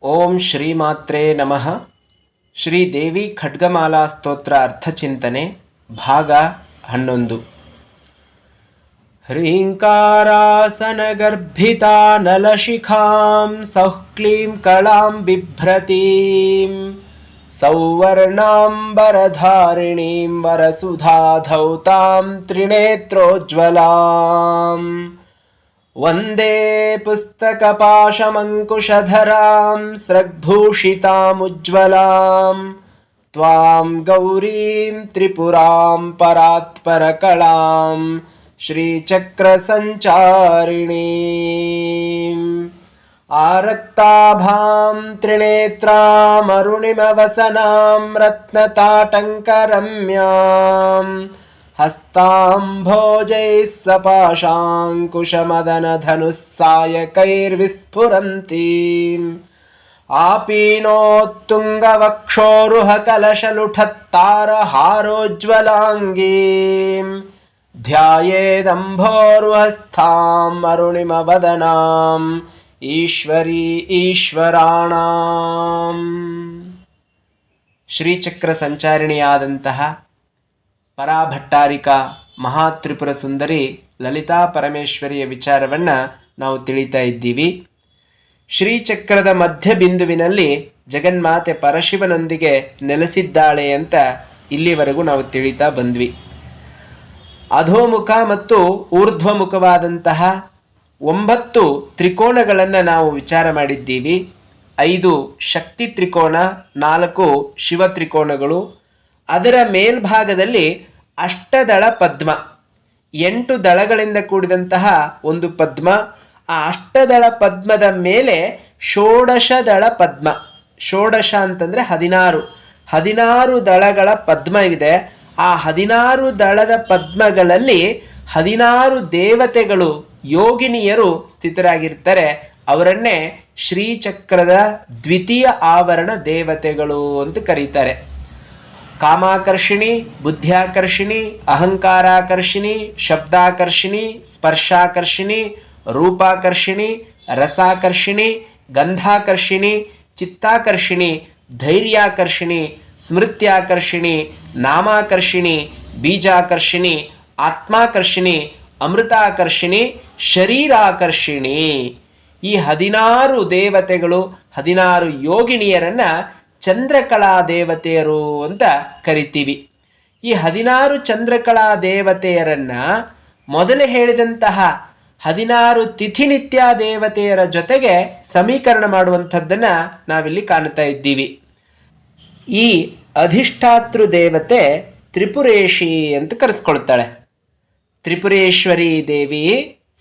ಓಂ ಶ್ರೀಮಾತ್ರೇ ನಮಃ. ಶ್ರೀದೇವಿ ಖಡ್ಗಮಾಲಾ ಸ್ತೋತ್ರ ಅರ್ಥಚಿಂತನೆ ಭಾಗ 11. ಹ್ರೀಂಕಾರಾಸನಗರ್ಭಿತಾ ನಲಶಿಖಾಂ ಸೌಕ್ಲೀಂ ಕಳಾಂ ಬಿಭ್ರತೀಂ ಸೌವರ್ಣಾಂಬರಧಾರಿಣೀಂ ವರಸುಧಾಧೌತಾಂ ತ್ರಿನೇತ್ರೋಜ್ವಲಾಂ ವಂದೇ ಪುಸ್ತಕಪಾಶಮಂಕುಶಧರಾಂ ಸ್ರಗ್ಭೂಷಿತಾಮುಜ್ವಲಾಂ ತ್ವಾಂ ಗೌರೀಂ ತ್ರಿಪುರಾಂ ಪರಾತ್ಪರಕಳಾಂ ಶ್ರೀಚಕ್ರಸಂಚಾರಿಣೀಂ ಆರಕ್ತಾಭಾಂ ತ್ರಿನೇತ್ರಾಮರುಣಿಮವಸನಾಂ ರತ್ನತಾಟಂಕರಮ್ಯಾಂ ಹಸ್ತಾಂಭೋಜೈಃ ಸಪಾಶಾಂಕುಶಮದನಧನುಸ್ಸಾಯಕೈರ್ವಿಸ್ಫುರಂತೀಂ ಆಪೀನೋತ್ತುಂಗವಕ್ಷೋರುಹಕಲಶಲುಠತ್ತಾರಹಾರೋಜ್ವಲಾಂಗೀಂ ಧ್ಯಾಯೇದಂಭೋರುಹಸ್ಥಾಂ ಅರುಣಿಮವದನಾಂ ಈಶ್ವರೀ ಈಶ್ವರಾಣಾಂ. ಶ್ರೀಚಕ್ರ ಸಂಚಾರಿಣಿಯಾದಂತಹ ಪರಾಭಟ್ಟಾರಿಕಾ ಮಹಾತ್ರಿಪುರ ಸುಂದರಿ ಲಲಿತಾ ಪರಮೇಶ್ವರಿಯ ವಿಚಾರವನ್ನು ನಾವು ತಿಳಿತಾ ಇದ್ದೀವಿ. ಶ್ರೀಚಕ್ರದ ಮಧ್ಯ ಬಿಂದುವಿನಲ್ಲಿ ಜಗನ್ಮಾತೆ ಪರಶಿವನೊಂದಿಗೆ ನೆಲೆಸಿದ್ದಾಳೆ ಅಂತ ಇಲ್ಲಿವರೆಗೂ ನಾವು ತಿಳಿತಾ ಬಂದ್ವಿ. ಅಧೋಮುಖ ಮತ್ತು ಊರ್ಧ್ವಮುಖವಾದಂತಹ 9 ತ್ರಿಕೋಣಗಳನ್ನು ನಾವು ವಿಚಾರ ಮಾಡಿದ್ದೀವಿ. 5 ಶಕ್ತಿ ತ್ರಿಕೋಣ, 4 ಶಿವ ತ್ರಿಕೋಣಗಳು. ಅದರ ಮೇಲ್ಭಾಗದಲ್ಲಿ ಅಷ್ಟದಳ ಪದ್ಮ, 8 ದಳಗಳಿಂದ ಕೂಡಿದಂತಹ ಒಂದು ಪದ್ಮ. ಆ ಅಷ್ಟದಳ ಪದ್ಮದ ಮೇಲೆ ಷೋಡಶದಳ ಪದ್ಮ. ಷೋಡಶ ಅಂತಂದರೆ 16 ದಳಗಳ ಪದ್ಮವಿದೆ. ಆ 16 ದಳದ ಪದ್ಮಗಳಲ್ಲಿ 16 ದೇವತೆಗಳು, ಯೋಗಿನಿಯರು ಸ್ಥಿತರಾಗಿರ್ತಾರೆ. ಅವರನ್ನೇ ಶ್ರೀಚಕ್ರದ ದ್ವಿತೀಯ ಆವರಣ ದೇವತೆಗಳು ಅಂತ ಕರೀತಾರೆ. ಕಾಮಾಕರ್ಷಿಣಿ, ಬುದ್ಧ್ಯಾಕರ್ಷಿಣಿ, ಅಹಂಕಾರಾಕರ್ಷಿಣಿ, ಶಬ್ದಾಕರ್ಷಿಣಿ, ಸ್ಪರ್ಶಾಕರ್ಷಿಣಿ, ರೂಪಾಕರ್ಷಿಣಿ, ರಸಾಕರ್ಷಿಣಿ, ಗಂಧಾಕರ್ಷಿಣಿ, ಚಿತ್ತಾಕರ್ಷಿಣಿ, ಧೈರ್ಯಾಕರ್ಷಿಣಿ, ಸ್ಮೃತ್ಯಾಕರ್ಷಿಣಿ, ನಾಮಾಕರ್ಷಿಣಿ, ಬೀಜಾಕರ್ಷಿಣಿ, ಆತ್ಮಾಕರ್ಷಿಣಿ, ಅಮೃತಾಕರ್ಷಿಣಿ, ಶರೀರಾಕರ್ಷಿಣಿ. ಈ 16 ದೇವತೆಗಳು, 16 ಯೋಗಿನಿಯರನ್ನು ಚಂದ್ರಕಲಾ ದೇವತೆಯರು ಅಂತ ಕರಿತೀವಿ. ಈ 16 ಚಂದ್ರಕಲಾ ದೇವತೆಯರನ್ನು ಮೊದಲೇ ಹೇಳಿದಂತಹ 16 ತಿಥಿನಿತ್ಯ ದೇವತೆಯರ ಜೊತೆಗೆ ಸಮೀಕರಣ ಮಾಡುವಂಥದ್ದನ್ನು ನಾವಿಲ್ಲಿ ಕಾಣ್ತಾ ಇದ್ದೀವಿ. ಈ ಅಧಿಷ್ಠಾತೃ ದೇವತೆ ತ್ರಿಪುರೇಶಿ ಅಂತ ಕರೆಸ್ಕೊಳ್ತಾಳೆ. ತ್ರಿಪುರೇಶ್ವರಿ ದೇವಿ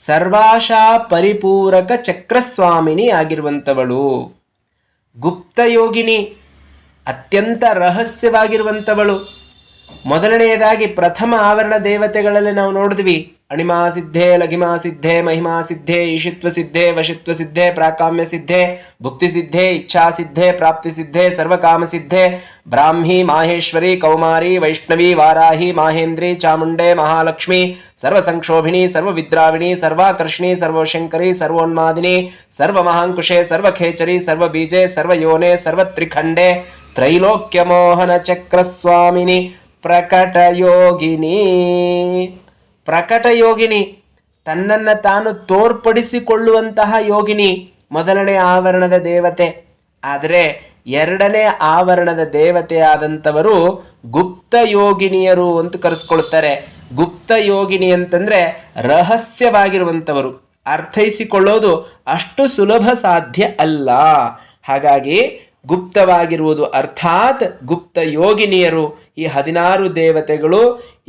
ಸರ್ವಾಶಾ ಪರಿಪೂರಕ ಚಕ್ರಸ್ವಾಮಿನಿ ಆಗಿರುವಂಥವಳು. ಗುಪ್ತಯೋಗಿನಿ, ಅತ್ಯಂತ ರಹಸ್ಯವಾಗಿರುವಂಥವಳು. ಮೊದಲನೆಯದಾಗಿ ಪ್ರಥಮ ಆವರಣ ದೇವತೆಗಳಲ್ಲಿ ನಾವು ನೋಡಿದ್ವಿ. ಅಣಿಮಾ ಸಿದ್ಧೆ, ಲಘಿಮಾ ಸಿದ್ಧೆ, ಮಹಿಮಾ ಸಿದ್ಧೆ, ಈಶಿತ್ವ ಸಿದ್ಧೆ, ವಶಿತ್ವ ಸಿದ್ಧೆ, ಪ್ರಾಕಾಮ್ಯ ಸಿದ್ಧೆ, ಭುಕ್ತಿ ಸಿದ್ಧೆ, ಇಚ್ಛಾ ಸಿದ್ಧೆ, ಪ್ರಾಪ್ತಿ ಸಿದ್ಧೆ, ಸರ್ವಕಾಮ ಸಿದ್ಧೆ, ಬ್ರಾಹ್ಮಿ, ಮಾಹೇಶ್ವರಿ, ಕೌಮಾರಿ, ವೈಷ್ಣವಿ, ವಾರಾಹಿ, ಮಾಹೇಂದ್ರಿ, ಚಾಮುಂಡೆ, ಮಹಾಲಕ್ಷ್ಮಿ, ಸರ್ವಸಂಕ್ಷೋಭಿಣಿ, ಸರ್ವವಿದ್ರಾವಿಣಿ, ಸರ್ವಾಕರ್ಷಿಣಿ, ಸರ್ವಶಂಕರಿ, ಸರ್ವೋನ್ಮಾದಿನಿ, ಸರ್ವಮಹಾಂಕುಶೆ, ಸರ್ವಖೇಚರಿ, ಸರ್ವಬೀಜೆ, ಸರ್ವಯೋನೆ, ಸರ್ವತ್ರಿಖಂಡೆ, ತ್ರೈಲೋಕ್ಯಮೋಹನ ಚಕ್ರಸ್ವಾಮಿನಿ, ಪ್ರಕಟಯೋಗಿನಿ. ಪ್ರಕಟಯೋಗಿನಿ, ತನ್ನನ್ನು ತಾನು ತೋರ್ಪಡಿಸಿಕೊಳ್ಳುವಂತಹ ಯೋಗಿನಿ ಮೊದಲನೇ ಆವರಣದ ದೇವತೆ. ಆದರೆ ಎರಡನೇ ಆವರಣದ ದೇವತೆಯಾದಂಥವರು ಗುಪ್ತ ಯೋಗಿನಿಯರು ಅಂತ ಕರೆಸ್ಕೊಳ್ತಾರೆ. ಗುಪ್ತ ಯೋಗಿನಿ ಅಂತಂದರೆ ರಹಸ್ಯವಾಗಿರುವಂಥವರು. ಅರ್ಥೈಸಿಕೊಳ್ಳೋದು ಅಷ್ಟು ಸುಲಭ ಸಾಧ್ಯ ಅಲ್ಲ. ಹಾಗಾಗಿ ಗುಪ್ತವಾಗಿರುವುದು, ಅರ್ಥಾತ್ ಗುಪ್ತ ಯೋಗಿನಿಯರು ಈ 16 ದೇವತೆಗಳು.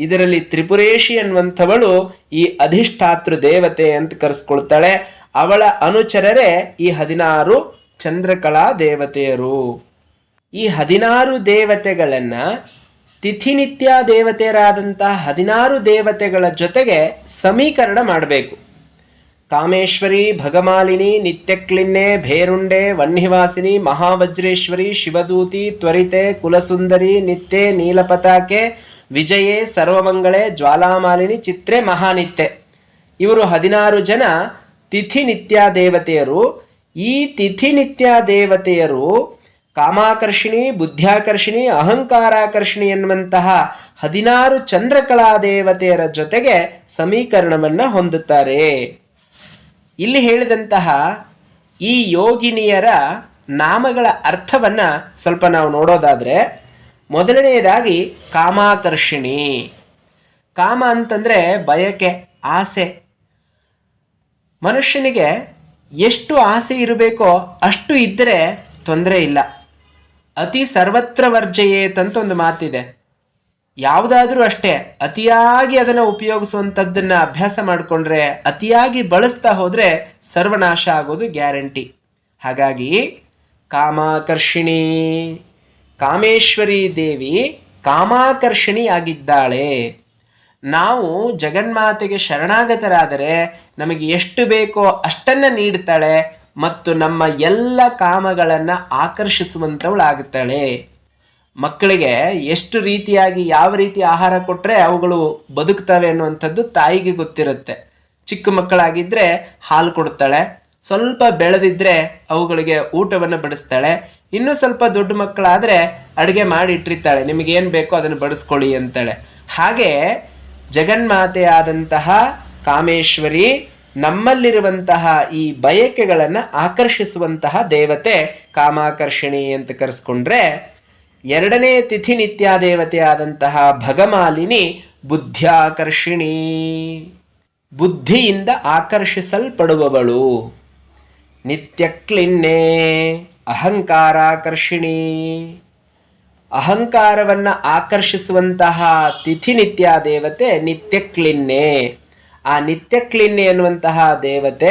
ಇದರಲ್ಲಿ ತ್ರಿಪುರೇಶಿ ಅನ್ನುವಂಥವಳು ಈ ಅಧಿಷ್ಠಾತೃ ದೇವತೆ ಅಂತ ಕರೆಸ್ಕೊಳ್ತಾಳೆ. ಅವಳ ಅನುಚರರೇ ಈ 16 ಚಂದ್ರಕಲಾ ದೇವತೆಯರು. ಈ 16 ದೇವತೆಗಳನ್ನು ತಿಥಿನಿತ್ಯ ದೇವತೆಯರಾದಂಥ 16 ದೇವತೆಗಳ ಜೊತೆಗೆ ಸಮೀಕರಣ ಮಾಡಬೇಕು. ಕಾಮೇಶ್ವರಿ, ಭಗಮಾಲಿನಿ, ನಿತ್ಯಕ್ಲಿನ್ನೆ, ಭೇರುಂಡೆ, ವನ್ನಿವಾಸಿನಿ, ಮಹಾವಜ್ರೇಶ್ವರಿ, ಶಿವದೂತಿ, ತ್ವರಿತೆ, ಕುಲಸುಂದರಿ, ನಿತ್ಯೆ, ನೀಲಪತಾಕೆ, ವಿಜಯೇ, ಸರ್ವಮಂಗಳೆ, ಜ್ವಾಲಾಮಾಲಿನಿ, ಚಿತ್ರೆ, ಮಹಾನಿತ್ಯೆ. ಇವರು 16 ಜನ ತಿಥಿ ನಿತ್ಯ ದೇವತೆಯರು. ಈ ತಿಥಿ ನಿತ್ಯ ದೇವತೆಯರು ಕಾಮಾಕರ್ಷಿಣಿ, ಬುದ್ಧ್ಯಾಕರ್ಷಿಣಿ, ಅಹಂಕಾರಾಕರ್ಷಿಣಿ ಎನ್ನುವಂತಹ 16 ಚಂದ್ರಕಲಾ ದೇವತೆಯರ ಜೊತೆಗೆ ಸಮೀಕರಣವನ್ನು ಹೊಂದುತ್ತಾರೆ. ಇಲ್ಲಿ ಹೇಳಿದಂತಹ ಈ ಯೋಗಿನಿಯರ ನಾಮಗಳ ಅರ್ಥವನ್ನು ಸ್ವಲ್ಪ ನಾವು ನೋಡೋದಾದರೆ, ಮೊದಲನೆಯದಾಗಿ ಕಾಮಾಕರ್ಷಿಣಿ. ಕಾಮ ಅಂತಂದರೆ ಬಯಕೆ, ಆಸೆ. ಮನುಷ್ಯನಿಗೆ ಎಷ್ಟು ಆಸೆ ಇರಬೇಕೋ ಅಷ್ಟು ಇದ್ದರೆ ತೊಂದರೆ ಇಲ್ಲ. ಅತಿ ಸರ್ವತ್ರ ವರ್ಜಯೇತ್ ಅಂತ ಒಂದು ಮಾತಿದೆ. ಯಾವುದಾದ್ರೂ ಅಷ್ಟೇ, ಅತಿಯಾಗಿ ಅದನ್ನು ಉಪಯೋಗಿಸುವಂಥದ್ದನ್ನು ಅಭ್ಯಾಸ ಮಾಡಿಕೊಂಡ್ರೆ, ಅತಿಯಾಗಿ ಬಳಸ್ತಾ ಹೋದರೆ ಸರ್ವನಾಶ ಆಗೋದು ಗ್ಯಾರಂಟಿ. ಹಾಗಾಗಿ ಕಾಮಾಕರ್ಷಿಣಿ, ಕಾಮೇಶ್ವರಿ ದೇವಿ ಕಾಮಾಕರ್ಷಿಣಿ ಆಗಿದ್ದಾಳೆ. ನಾವು ಜಗನ್ಮಾತೆಗೆ ಶರಣಾಗತರಾದರೆ ನಮಗೆ ಎಷ್ಟು ಬೇಕೋ ಅಷ್ಟನ್ನು ನೀಡ್ತಾಳೆ ಮತ್ತು ನಮ್ಮ ಎಲ್ಲ ಕಾಮಗಳನ್ನು ಆಕರ್ಷಿಸುವಂಥವಳಾಗುತ್ತಾಳೆ. ಮಕ್ಕಳಿಗೆ ಎಷ್ಟು ರೀತಿಯಾಗಿ ಯಾವ ರೀತಿ ಆಹಾರ ಕೊಟ್ಟರೆ ಅವುಗಳು ಬದುಕ್ತವೆ ಅನ್ನುವಂಥದ್ದು ತಾಯಿಗೆ ಗೊತ್ತಿರುತ್ತೆ. ಚಿಕ್ಕ ಮಕ್ಕಳಾಗಿದ್ದರೆ ಹಾಲು ಕೊಡ್ತಾಳೆ, ಸ್ವಲ್ಪ ಬೆಳೆದಿದ್ದರೆ ಅವುಗಳಿಗೆ ಊಟವನ್ನು ಬಡಿಸ್ತಾಳೆ, ಇನ್ನೂ ಸ್ವಲ್ಪ ದೊಡ್ಡ ಮಕ್ಕಳಾದರೆ ಅಡುಗೆ ಮಾಡಿ ಇಟ್ಟಿರ್ತಾಳೆ, ನಿಮಗೇನು ಬೇಕೋ ಅದನ್ನು ಬಡಿಸ್ಕೊಳ್ಳಿ ಅಂತಾಳೆ. ಹಾಗೆ ಜಗನ್ಮಾತೆಯಾದಂತಹ ಕಾಮೇಶ್ವರಿ ನಮ್ಮಲ್ಲಿರುವಂತಹ ಈ ಬಯಕೆಗಳನ್ನು ಆಕರ್ಷಿಸುವಂತಹ ದೇವತೆ ಕಾಮಾಕರ್ಷಿಣಿ ಅಂತ ಕರೆಸ್ಕೊಂಡ್ರೆ, ಎರಡನೇ ತಿಥಿ ನಿತ್ಯ ದೇವತೆಯಾದಂತಹ ಭಗಮಾಲಿನಿ ಬುದ್ಧ್ಯಾಕರ್ಷಿಣಿ, ಬುದ್ಧಿಯಿಂದ ಆಕರ್ಷಿಸಲ್ಪಡುವವಳು. ನಿತ್ಯಕ್ಲಿನ್ನೇ ಅಹಂಕಾರಾಕರ್ಷಿಣಿ, ಅಹಂಕಾರವನ್ನು ಆಕರ್ಷಿಸುವಂತಹ ತಿಥಿ ನಿತ್ಯ ದೇವತೆ ನಿತ್ಯಕ್ಲಿನ್ನೆ. ಆ ನಿತ್ಯಕ್ಲಿನ್ನೆ ಎನ್ನುವಂತಹ ದೇವತೆ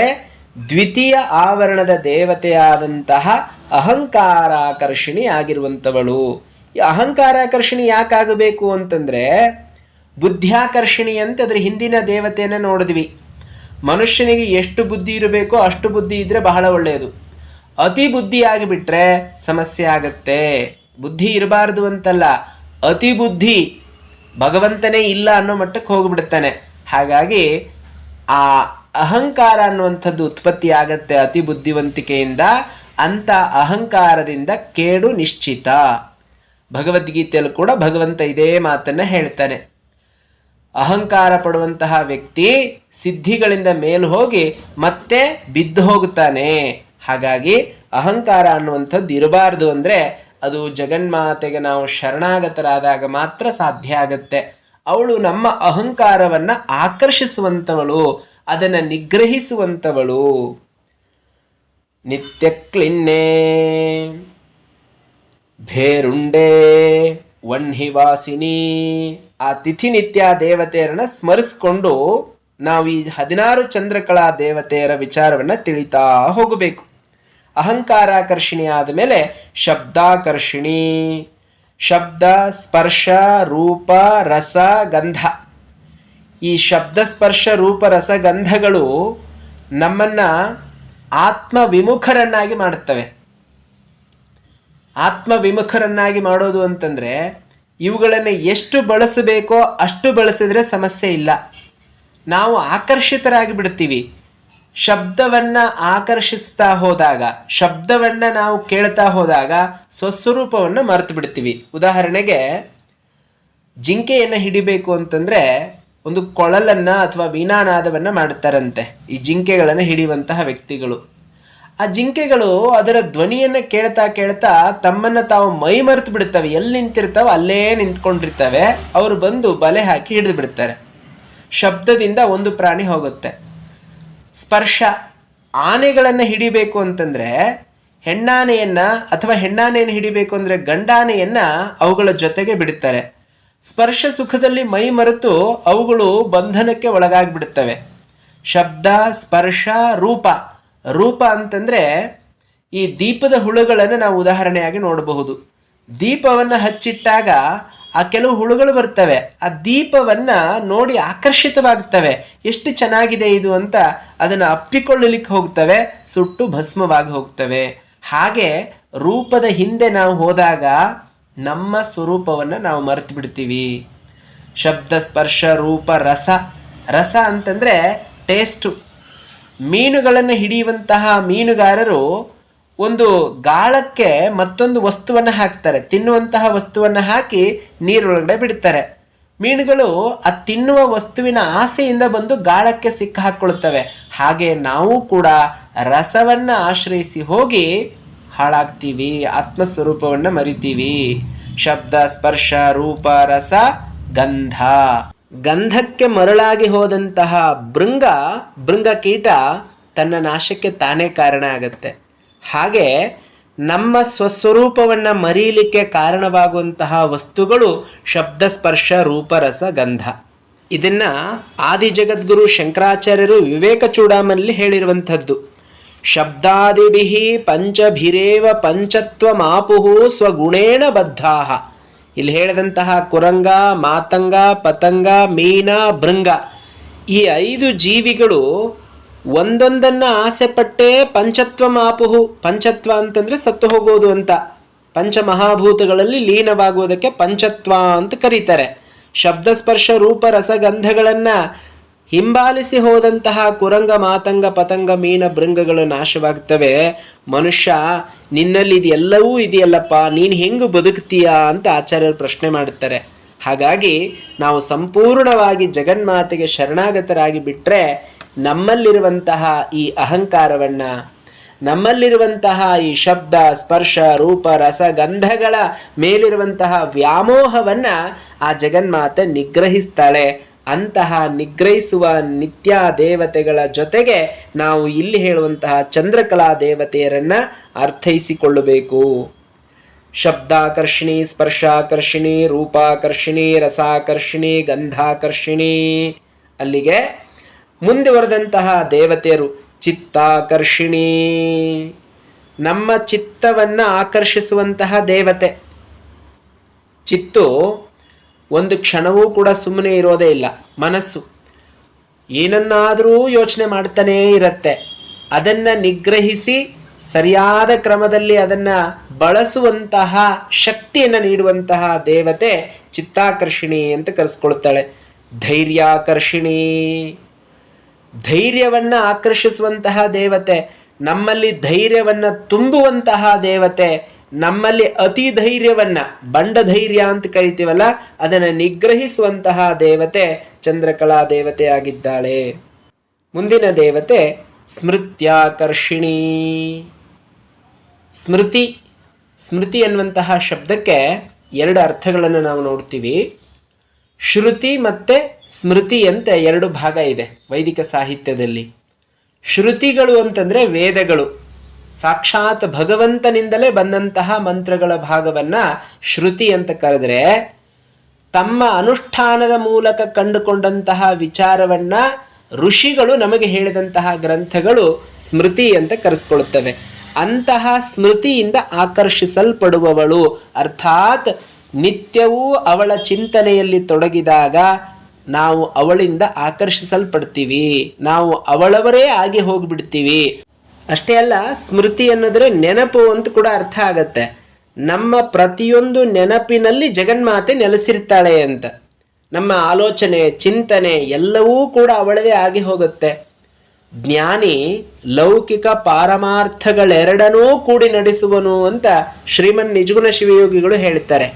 ದ್ವಿತೀಯ ಆವರಣದ ದೇವತೆಯಾದಂತಹ ಅಹಂಕಾರಾಕರ್ಷಿಣಿ ಆಗಿರುವಂಥವಳು. ಈ ಅಹಂಕಾರಾಕರ್ಷಿಣಿ ಯಾಕಾಗಬೇಕು ಅಂತಂದರೆ, ಬುದ್ಧ್ಯಾಕರ್ಷಿಣಿ ಅಂತ ಅದರ ಹಿಂದಿನ ದೇವತೆಯನ್ನು ನೋಡಿದ್ವಿ. ಮನುಷ್ಯನಿಗೆ ಎಷ್ಟು ಬುದ್ಧಿ ಇರಬೇಕೋ ಅಷ್ಟು ಬುದ್ಧಿ ಇದ್ದರೆ ಬಹಳ ಒಳ್ಳೆಯದು. ಅತಿ ಬುದ್ಧಿ ಆಗಿಬಿಟ್ರೆ ಸಮಸ್ಯೆ ಆಗತ್ತೆ. ಬುದ್ಧಿ ಇರಬಾರ್ದು ಅಂತಲ್ಲ, ಅತಿ ಬುದ್ಧಿ ಭಗವಂತನೇ ಇಲ್ಲ ಅನ್ನೋ ಮಟ್ಟಕ್ಕೆ ಹೋಗಿಬಿಡ್ತಾನೆ. ಹಾಗಾಗಿ ಆ ಅಹಂಕಾರ ಅನ್ನುವಂಥದ್ದು ಉತ್ಪತ್ತಿ ಆಗತ್ತೆ ಅತಿ ಬುದ್ಧಿವಂತಿಕೆಯಿಂದ. ಅಂಥ ಅಹಂಕಾರದಿಂದ ಕೇಡು ನಿಶ್ಚಿತ. ಭಗವದ್ಗೀತೆಯಲ್ಲೂ ಕೂಡ ಭಗವಂತ ಇದೇ ಮಾತನ್ನು ಹೇಳ್ತಾನೆ. ಅಹಂಕಾರ ಪಡುವಂತಹ ವ್ಯಕ್ತಿ ಸಿದ್ಧಿಗಳಿಂದ ಮೇಲು ಹೋಗಿ ಮತ್ತೆ ಬಿದ್ದು ಹೋಗುತ್ತಾನೆ. ಹಾಗಾಗಿ ಅಹಂಕಾರ ಅನ್ನುವಂಥದ್ದು ಇರಬಾರ್ದು. ಅಂದರೆ ಅದು ಜಗನ್ಮಾತೆಗೆ ನಾವು ಶರಣಾಗತರಾದಾಗ ಮಾತ್ರ ಸಾಧ್ಯ ಆಗತ್ತೆ. ಅವಳು ನಮ್ಮ ಅಹಂಕಾರವನ್ನು ಆಕರ್ಷಿಸುವಂಥವಳು, ಅದನ್ನು ನಿಗ್ರಹಿಸುವಂಥವಳು. ನಿತ್ಯಕ್ಲಿನ್ನೇ ಭೇರುಂಡೇ ವನ್ಹಿವಾಸಿನಿ. ಆ ತಿಥಿ ನಿತ್ಯ ದೇವತೆಯರನ್ನ ಸ್ಮರಿಸಿಕೊಂಡು ನಾವು ಈ 16 ಚಂದ್ರಕಲಾ ದೇವತೆಯರ ವಿಚಾರವನ್ನು ತಿಳಿತಾ ಹೋಗಬೇಕು. ಅಹಂಕಾರಾಕರ್ಷಿಣಿ ಆದಮೇಲೆ ಶಬ್ದಾಕರ್ಷಿಣಿ. ಶಬ್ದ, ಸ್ಪರ್ಶ, ರೂಪ, ರಸ, ಗಂಧ. ಈ ಶಬ್ದ, ಸ್ಪರ್ಶ, ರೂಪ, ರಸ, ಗಂಧಗಳು ನಮ್ಮನ್ನು ಆತ್ಮವಿಮುಖರನ್ನಾಗಿ ಮಾಡುತ್ತವೆ. ಆತ್ಮವಿಮುಖರನ್ನಾಗಿ ಮಾಡೋದು ಅಂತಂದರೆ ಇವುಗಳನ್ನು ಎಷ್ಟು ಬಳಸಬೇಕೋ ಅಷ್ಟು ಬಳಸಿದರೆ ಸಮಸ್ಯೆ ಇಲ್ಲ. ನಾವು ಆಕರ್ಷಿತರಾಗಿ ಬಿಡ್ತೀವಿ. ಶಬ್ದವನ್ನು ಆಕರ್ಷಿಸ್ತಾ ಹೋದಾಗ, ಶಬ್ದವನ್ನು ನಾವು ಕೇಳ್ತಾ ಹೋದಾಗ ಸ್ವಸ್ವರೂಪವನ್ನು ಮರೆತು ಬಿಡ್ತೀವಿ. ಉದಾಹರಣೆಗೆ, ಜಿಂಕೆಯನ್ನು ಹಿಡಿಬೇಕು ಅಂತಂದರೆ ಒಂದು ಕೊಳಲನ್ನು ಅಥವಾ ವೀಣಾನಾದವನ್ನು ಮಾಡ್ತಾರಂತೆ ಈ ಜಿಂಕೆಗಳನ್ನು ಹಿಡಿಯುವಂತಹ ವ್ಯಕ್ತಿಗಳು. ಆ ಜಿಂಕೆಗಳು ಅದರ ಧ್ವನಿಯನ್ನು ಕೇಳ್ತಾ ಕೇಳ್ತಾ ತಮ್ಮನ್ನು ತಾವು ಮೈ ಮರೆತು ಬಿಡ್ತವೆ. ಎಲ್ಲಿ ನಿಂತಿರ್ತಾವೆ ಅಲ್ಲೇ ನಿಂತ್ಕೊಂಡಿರ್ತವೆ. ಅವರು ಬಂದು ಬಲೆ ಹಾಕಿ ಹಿಡಿದು ಬಿಡ್ತಾರೆ. ಶಬ್ದದಿಂದ ಒಂದು ಪ್ರಾಣಿ ಹೋಗುತ್ತೆ. ಸ್ಪರ್ಶ, ಆನೆಗಳನ್ನು ಹಿಡಿಬೇಕು ಅಂತಂದರೆ ಹೆಣ್ಣಾನೆಯನ್ನು ಅಥವಾ ಹೆಣ್ಣಾನೆಯನ್ನು ಹಿಡಿಬೇಕು ಅಂದರೆ ಗಂಡಾನೆಯನ್ನು ಅವುಗಳ ಜೊತೆಗೆ ಬಿಡುತ್ತಾರೆ. ಸ್ಪರ್ಶ ಸುಖದಲ್ಲಿ ಮೈ ಮರೆತು ಅವುಗಳು ಬಂಧನಕ್ಕೆ ಒಳಗಾಗಿಬಿಡುತ್ತವೆ. ಶಬ್ದ, ಸ್ಪರ್ಶ, ರೂಪ. ರೂಪ ಅಂತಂದರೆ ಈ ದೀಪದ ಹುಳುಗಳನ್ನು ನಾವು ಉದಾಹರಣೆಯಾಗಿ ನೋಡಬಹುದು. ದೀಪವನ್ನು ಹಚ್ಚಿಟ್ಟಾಗ ಆ ಕೆಲವು ಹುಳುಗಳು ಬರ್ತವೆ. ಆ ದೀಪವನ್ನು ನೋಡಿ ಆಕರ್ಷಿತವಾಗ್ತವೆ. ಎಷ್ಟು ಚೆನ್ನಾಗಿದೆ ಇದು ಅಂತ ಅದನ್ನು ಅಪ್ಪಿಕೊಳ್ಳಲಿಕ್ಕೆ ಹೋಗ್ತವೆ, ಸುಟ್ಟು ಭಸ್ಮವಾಗಿ ಹೋಗ್ತವೆ. ಹಾಗೆ ರೂಪದ ಹಿಂದೆ ನಾವು ಹೋದಾಗ ನಮ್ಮ ಸ್ವರೂಪವನ್ನು ನಾವು ಮರೆತು ಬಿಡ್ತೀವಿ. ಶಬ್ದ, ಸ್ಪರ್ಶ, ರೂಪ, ರಸ. ರಸ ಅಂತಂದರೆ ಟೇಸ್ಟು. ಮೀನುಗಳನ್ನು ಹಿಡಿಯುವಂತಹ ಮೀನುಗಾರರು ಒಂದು ಗಾಳಕ್ಕೆ ಮತ್ತೊಂದು ವಸ್ತುವನ್ನು ಹಾಕ್ತಾರೆ, ತಿನ್ನುವಂತಹ ವಸ್ತುವನ್ನು ಹಾಕಿ ನೀರೊಳಗಡೆ ಬಿಡ್ತಾರೆ. ಮೀನುಗಳು ಆ ತಿನ್ನುವ ವಸ್ತುವಿನ ಆಸೆಯಿಂದ ಬಂದು ಗಾಳಕ್ಕೆ ಸಿಕ್ಕ ಹಾಕ್ಕೊಳ್ತವೆ. ಹಾಗೆ ನಾವು ಕೂಡ ರಸವನ್ನು ಆಶ್ರಯಿಸಿ ಹೋಗಿ ಹಾಳಾಗ್ತೀವಿ, ಆತ್ಮಸ್ವರೂಪವನ್ನು ಮರಿತೀವಿ. ಶಬ್ದ, ಸ್ಪರ್ಶ, ರೂಪ, ರಸ, ಗಂಧ. ಗಂಧಕ್ಕೆ ಮರಳಾಗಿ ಹೋದಂತಹ ಭೃಂಗ ಕೀಟ ತನ್ನ ನಾಶಕ್ಕೆ ತಾನೇ ಕಾರಣ ಆಗತ್ತೆ. ಹಾಗೆ ನಮ್ಮ ಸ್ವಸ್ವರೂಪವನ್ನು ಮರೀಲಿಕ್ಕೆ ಕಾರಣವಾಗುವಂತಹ ವಸ್ತುಗಳು ಶಬ್ದ, ಸ್ಪರ್ಶ, ರೂಪ, ರಸ, ಗಂಧ. ಇದನ್ನು ಆದಿ ಜಗದ್ಗುರು ಶಂಕರಾಚಾರ್ಯರು ವಿವೇಕ ಚೂಡಾಮಣಿ ಹೇಳಿರುವಂಥದ್ದು. ಶಬ್ದಾದಿಭಿಃ ಪಂಚಭಿರೇವ ಪಂಚತ್ವಮಾಪುಃ ಸ್ವಗುಣೇನ ಬದ್ಧಾಃ. ಇಲ್ಲಿ ಹೇಳಿದಂತಹ ಕುರಂಗ, ಮಾತಂಗ, ಪತಂಗ, ಮೀನ, ಭೃಂಗ, ಈ 5 ಜೀವಿಗಳು ಒಂದೊಂದನ್ನು ಆಸೆ ಪಟ್ಟೇ ಪಂಚತ್ವಮಾಪುಹು. ಪಂಚತ್ವ ಅಂತಂದರೆ ಸತ್ತು ಹೋಗೋದು ಅಂತ. ಪಂಚಮಹಾಭೂತಗಳಲ್ಲಿ ಲೀನವಾಗುವುದಕ್ಕೆ ಪಂಚತ್ವ ಅಂತ ಕರೀತಾರೆ. ಶಬ್ದ, ಸ್ಪರ್ಶ, ರೂಪ, ರಸಗಂಧಗಳನ್ನು ಹಿಂಬಾಲಿಸಿ ಹೋದಂತಹ ಕುರಂಗ, ಮಾತಂಗ, ಪತಂಗ, ಮೀನ, ಭೃಂಗಗಳು ನಾಶವಾಗ್ತವೆ. ಮನುಷ್ಯ, ನಿನ್ನಲ್ಲಿ ಇದೆಲ್ಲವೂ ಇದೆಯಲ್ಲಪ್ಪ, ನೀನು ಹೆಂಗೆ ಬದುಕ್ತೀಯಾ ಅಂತ ಆಚಾರ್ಯರು ಪ್ರಶ್ನೆ ಮಾಡುತ್ತಾರೆ. ಹಾಗಾಗಿ ನಾವು ಸಂಪೂರ್ಣವಾಗಿ ಜಗನ್ಮಾತೆಗೆ ಶರಣಾಗತರಾಗಿ ಬಿಟ್ಟರೆ ನಮ್ಮಲ್ಲಿರುವಂತಹ ಈ ಅಹಂಕಾರವನ್ನು, ನಮ್ಮಲ್ಲಿರುವಂತಹ ಈ ಶಬ್ದ, ಸ್ಪರ್ಶ, ರೂಪ, ರಸ, ಗಂಧಗಳ ಮೇಲಿರುವಂತಹ ವ್ಯಾಮೋಹವನ್ನು ಆ ಜಗನ್ಮಾತೆ ನಿಗ್ರಹಿಸ್ತಾಳೆ. ಅಂತಹ ನಿಗ್ರಹಿಸುವ ನಿತ್ಯ ದೇವತೆಗಳ ಜೊತೆಗೆ ನಾವು ಇಲ್ಲಿ ಹೇಳುವಂತಹ ಚಂದ್ರಕಲಾ ದೇವತೆಯರನ್ನು ಅರ್ಥೈಸಿಕೊಳ್ಳಬೇಕು. ಶಬ್ದಾಕರ್ಷಿಣಿ, ಸ್ಪರ್ಶಾಕರ್ಷಿಣಿ, ರೂಪಾಕರ್ಷಿಣಿ, ರಸಾಕರ್ಷಿಣಿ, ಗಂಧಾಕರ್ಷಿಣಿ. ಅಲ್ಲಿಗೆ ಮುಂದುವರೆದಂತಹ ದೇವತೆಯರು ಚಿತ್ತಾಕರ್ಷಿಣಿ, ನಮ್ಮ ಚಿತ್ತವನ್ನು ಆಕರ್ಷಿಸುವಂತಹ ದೇವತೆ. ಚಿತ್ತು ಒಂದು ಕ್ಷಣವೂ ಕೂಡ ಸುಮ್ಮನೆ ಇರೋದೇ ಇಲ್ಲ. ಮನಸ್ಸು ಏನನ್ನಾದರೂ ಯೋಚನೆ ಮಾಡ್ತಾನೇ ಇರುತ್ತೆ. ಅದನ್ನು ನಿಗ್ರಹಿಸಿ ಸರಿಯಾದ ಕ್ರಮದಲ್ಲಿ ಅದನ್ನು ಬಳಸುವಂತಹ ಶಕ್ತಿಯನ್ನು ನೀಡುವಂತಹ ದೇವತೆ ಚಿತ್ತಾಕರ್ಷಿಣಿ ಅಂತ ಕರೆಸ್ಕೊಳ್ತಾಳೆ. ಧೈರ್ಯಾಕರ್ಷಿಣಿ, ಧೈರ್ಯವನ್ನು ಆಕರ್ಷಿಸುವಂತಹ ದೇವತೆ, ನಮ್ಮಲ್ಲಿ ಧೈರ್ಯವನ್ನು ತುಂಬುವಂತಹ ದೇವತೆ, ನಮ್ಮಲ್ಲಿ ಅತಿ ಧೈರ್ಯವನ್ನು, ಬಂಡ ಧೈರ್ಯ ಅಂತ ಕರಿತೀವಲ್ಲ, ಅದನ್ನು ನಿಗ್ರಹಿಸುವಂತಹ ದೇವತೆ ಚಂದ್ರಕಲಾ ದೇವತೆಯಾಗಿದ್ದಾಳೆ. ಮುಂದಿನ ದೇವತೆ ಸ್ಮೃತ್ಯಾಕರ್ಷಿಣಿ. ಸ್ಮೃತಿ ಅನ್ನುವಂತಹ ಶಬ್ದಕ್ಕೆ 2 ಅರ್ಥಗಳನ್ನು ನಾವು ನೋಡ್ತೀವಿ. ಶ್ರುತಿ ಮತ್ತು ಸ್ಮೃತಿ ಅಂತ 2 ಭಾಗ ಇದೆ ವೈದಿಕ ಸಾಹಿತ್ಯದಲ್ಲಿ. ಶ್ರುತಿಗಳು ಅಂತಂದರೆ ವೇದಗಳು, ಸಾಕ್ಷಾತ್ ಭಗವಂತನಿಂದಲೇ ಬಂದಂತಹ ಮಂತ್ರಗಳ ಭಾಗವನ್ನು ಶ್ರುತಿ ಅಂತ ಕರೆದರೆ, ತಮ್ಮ ಅನುಷ್ಠಾನದ ಮೂಲಕ ಕಂಡುಕೊಂಡಂತಹ ವಿಚಾರವನ್ನು ಋಷಿಗಳು ನಮಗೆ ಹೇಳಿದಂತಹ ಗ್ರಂಥಗಳು ಸ್ಮೃತಿ ಅಂತ ಕರೆಸ್ಕೊಳ್ಳುತ್ತವೆ. ಅಂತಹ ಸ್ಮೃತಿಯಿಂದ ಆಕರ್ಷಿಸಲ್ಪಡುವವಳು, ಅರ್ಥಾತ್ ನಿತ್ಯವೂ ಅವಳ ಚಿಂತನೆಯಲ್ಲಿ ತೊಡಗಿದಾಗ ನಾವು ಅವಳಿಂದ ಆಕರ್ಷಿಸಲ್ಪಡ್ತೀವಿ, ನಾವು ಅವಳವರೇ ಆಗಿ ಹೋಗಿಬಿಡ್ತೀವಿ. ಅಷ್ಟೇ ಅಲ್ಲ, ಸ್ಮೃತಿ ಅನ್ನೋದ್ರೆ ನೆನಪು ಅಂತ ಕೂಡ ಅರ್ಥ ಆಗತ್ತೆ. ನಮ್ಮ ಪ್ರತಿಯೊಂದು ನೆನಪಿನಲ್ಲಿ ಜಗನ್ಮಾತೆ ನೆಲೆಸಿರ್ತಾಳೆ ಅಂತ. ನಮ್ಮ ಆಲೋಚನೆ, ಚಿಂತನೆ ಎಲ್ಲವೂ ಕೂಡ ಅವಳದೇ ಆಗಿ ಹೋಗುತ್ತೆ. ಜ್ಞಾನಿ ಲೌಕಿಕ ಪಾರಮಾರ್ಥಗಳೆರಡನೂ ಕೂಡಿ ನಡೆಸುವನು ಅಂತ ಶ್ರೀಮನ್ ನಿಜಗುಣ ಶಿವಯೋಗಿಗಳು ಹೇಳ್ತಾರೆ.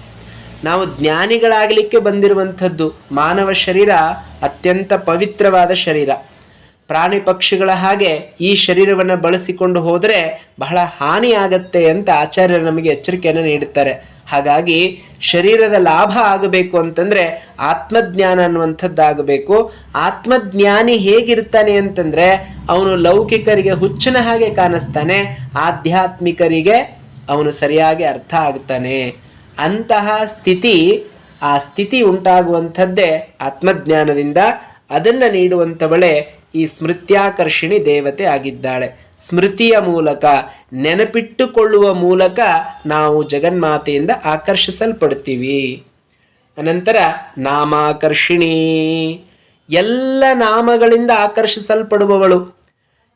ನಾವು ಜ್ಞಾನಿಗಳಾಗಲಿಕ್ಕೆ ಬಂದಿರುವಂಥದ್ದು. ಮಾನವ ಶರೀರ ಅತ್ಯಂತ ಪವಿತ್ರವಾದ ಶರೀರ. ಪ್ರಾಣಿ ಪಕ್ಷಿಗಳ ಹಾಗೆ ಈ ಶರೀರವನ್ನು ಬಳಸಿಕೊಂಡು ಹೋದರೆ ಬಹಳ ಹಾನಿಯಾಗತ್ತೆ ಅಂತ ಆಚಾರ್ಯರು ನಮಗೆ ಎಚ್ಚರಿಕೆಯನ್ನು ನೀಡುತ್ತಾರೆ. ಹಾಗಾಗಿ ಶರೀರದ ಲಾಭ ಆಗಬೇಕು ಅಂತಂದರೆ ಆತ್ಮಜ್ಞಾನ ಅನ್ನುವಂಥದ್ದಾಗಬೇಕು. ಆತ್ಮಜ್ಞಾನಿ ಹೇಗಿರ್ತಾನೆ ಅಂತಂದರೆ ಅವನು ಲೌಕಿಕರಿಗೆ ಹುಚ್ಚನ ಹಾಗೆ ಕಾಣಿಸ್ತಾನೆ, ಆಧ್ಯಾತ್ಮಿಕರಿಗೆ ಅವನು ಸರಿಯಾಗಿ ಅರ್ಥ ಆಗ್ತಾನೆ. ಅಂತಹ ಆ ಸ್ಥಿತಿ ಉಂಟಾಗುವಂಥದ್ದೇ ಆತ್ಮಜ್ಞಾನದಿಂದ. ಅದನ್ನು ನೀಡುವಂಥವಳೇ ಈ ಸ್ಮೃತ್ಯಾಕರ್ಷಿಣಿ ದೇವತೆ ಆಗಿದ್ದಾಳೆ. ಸ್ಮೃತಿಯ ಮೂಲಕ, ನೆನಪಿಟ್ಟುಕೊಳ್ಳುವ ಮೂಲಕ ನಾವು ಜಗನ್ಮಾತೆಯಿಂದ ಆಕರ್ಷಿಸಲ್ಪಡ್ತೀವಿ. ಅನಂತರ ನಾಮಾಕರ್ಷಿಣಿ, ಎಲ್ಲ ನಾಮಗಳಿಂದ ಆಕರ್ಷಿಸಲ್ಪಡುವವಳು.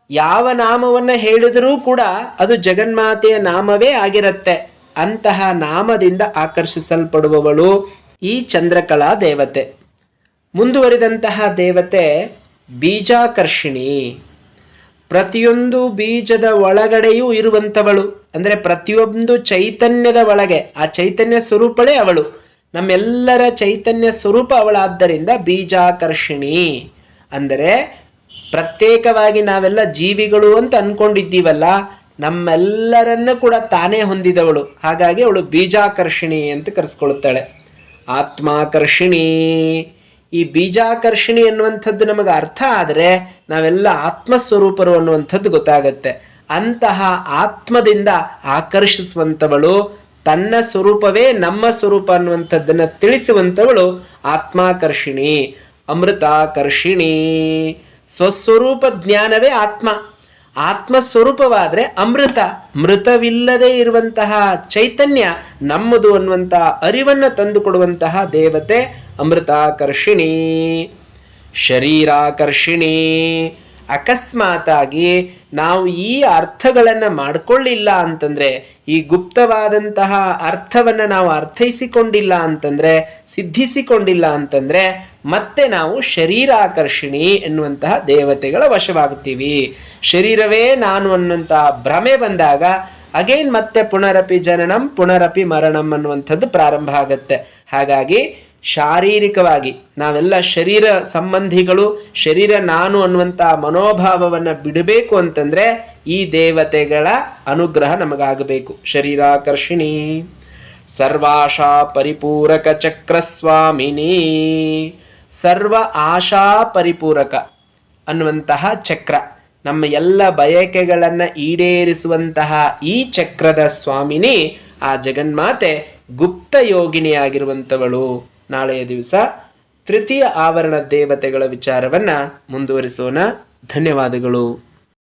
ಯಾವ ನಾಮವನ್ನು ಹೇಳಿದರೂ ಕೂಡ ಅದು ಜಗನ್ಮಾತೆಯ ನಾಮವೇ ಆಗಿರುತ್ತೆ. ಅಂತಹ ನಾಮದಿಂದ ಆಕರ್ಷಿಸಲ್ಪಡುವವಳು ಈ ಚಂದ್ರಕಲಾ ದೇವತೆ. ಮುಂದುವರಿದಂತಹ ದೇವತೆ ಬೀಜಾಕರ್ಷಿಣಿ. ಪ್ರತಿಯೊಂದು ಬೀಜದ ಒಳಗಡೆಯೂ ಇರುವಂಥವಳು. ಅಂದರೆ ಪ್ರತಿಯೊಂದು ಚೈತನ್ಯದ ಒಳಗೆ ಆ ಚೈತನ್ಯ ಸ್ವರೂಪಳೇ ಅವಳು. ನಮ್ಮೆಲ್ಲರ ಚೈತನ್ಯ ಸ್ವರೂಪ ಅವಳಾದ್ದರಿಂದ ಬೀಜಾಕರ್ಷಿಣಿ. ಅಂದರೆ ಪ್ರತ್ಯೇಕವಾಗಿ ನಾವೆಲ್ಲ ಜೀವಿಗಳು ಅಂತ ಅಂದ್ಕೊಂಡಿದ್ದೀವಲ್ಲ, ನಮ್ಮೆಲ್ಲರನ್ನು ಕೂಡ ತಾನೇ ಹೊಂದಿದವಳು. ಹಾಗಾಗಿ ಅವಳು ಬೀಜಾಕರ್ಷಿಣಿ ಅಂತ ಕರೆಸ್ಕೊಳ್ತಾಳೆ. ಆತ್ಮಾಕರ್ಷಿಣಿ. ಈ ಬೀಜಾಕರ್ಷಿಣಿ ಅನ್ನುವಂಥದ್ದು ನಮಗೆ ಅರ್ಥ ಆದರೆ ನಾವೆಲ್ಲ ಆತ್ಮಸ್ವರೂಪರು ಅನ್ನುವಂಥದ್ದು ಗೊತ್ತಾಗತ್ತೆ. ಅಂತಹ ಆತ್ಮದಿಂದ ಆಕರ್ಷಿಸುವಂಥವಳು, ತನ್ನ ಸ್ವರೂಪವೇ ನಮ್ಮ ಸ್ವರೂಪ ಅನ್ನುವಂಥದ್ದನ್ನು ತಿಳಿಸುವಂಥವಳು ಆತ್ಮಾಕರ್ಷಿಣಿ. ಅಮೃತಾಕರ್ಷಿಣಿ. ಸ್ವಸ್ವರೂಪ ಜ್ಞಾನವೇ ಆತ್ಮ. ಆತ್ಮಸ್ವರೂಪವಾದರೆ ಅಮೃತ. ಮೃತವಿಲ್ಲದೆ ಇರುವಂತಹ ಚೈತನ್ಯ ನಮ್ಮದು ಅನ್ನುವಂತಹ ಅರಿವನ್ನು ತಂದುಕೊಡುವಂತಹ ದೇವತೆ ಅಮೃತಾಕರ್ಷಿಣಿ. ಶರೀರಾಕರ್ಷಿಣಿ. ಅಕಸ್ಮಾತಾಗಿ ನಾವು ಈ ಅರ್ಥಗಳನ್ನು ಮಾಡಿಕೊಳ್ಳಿಲ್ಲ ಅಂತಂದರೆ, ಈ ಗುಪ್ತವಾದಂತಹ ಅರ್ಥವನ್ನು ನಾವು ಅರ್ಥೈಸಿಕೊಂಡಿಲ್ಲ ಅಂತಂದರೆ, ಸಿದ್ಧಿಸಿಕೊಂಡಿಲ್ಲ ಅಂತಂದರೆ, ಮತ್ತೆ ನಾವು ಶರೀರಾಕರ್ಷಿಣಿ ಎನ್ನುವಂತಹ ದೇವತೆಗಳ ವಶವಾಗುತ್ತೀವಿ. ಶರೀರವೇ ನಾನು ಅನ್ನುವಂತಹ ಭ್ರಮೆ ಬಂದಾಗ ಅಗೇನ್ ಮತ್ತೆ ಪುನರಪಿ ಜನನಂ ಪುನರಪಿ ಮರಣಂ ಅನ್ನುವಂಥದ್ದು ಪ್ರಾರಂಭ ಆಗುತ್ತೆ. ಹಾಗಾಗಿ ಶಾರೀರಿಕವಾಗಿ ನಾವೆಲ್ಲ ಶರೀರ ಸಂಬಂಧಿಗಳು, ಶರೀರ ನಾನು ಅನ್ನುವಂಥ ಮನೋಭಾವವನ್ನು ಬಿಡಬೇಕು ಅಂತಂದರೆ ಈ ದೇವತೆಗಳ ಅನುಗ್ರಹ ನಮಗಾಗಬೇಕು. ಶರೀರಾಕರ್ಷಿಣಿ. ಸರ್ವಾಶಾ ಪರಿಪೂರಕ ಚಕ್ರಸ್ವಾಮಿನಿ. ಸರ್ವ ಆಶಾ ಪರಿಪೂರಕ ಅನ್ನುವಂತಹ ಚಕ್ರ, ನಮ್ಮ ಎಲ್ಲ ಬಯಕೆಗಳನ್ನು ಈಡೇರಿಸುವಂತಹ ಈ ಚಕ್ರದ ಸ್ವಾಮಿನಿ ಆ ಜಗನ್ಮಾತೆ ಗುಪ್ತ ಯೋಗಿನಿಯಾಗಿರುವಂಥವಳು. ನಾಳೆಯ ದಿವಸ ತೃತೀಯ ಆವರಣ ದೇವತೆಗಳ ವಿಚಾರವನ್ನು ಮುಂದುವರಿಸೋಣ. ಧನ್ಯವಾದಗಳು.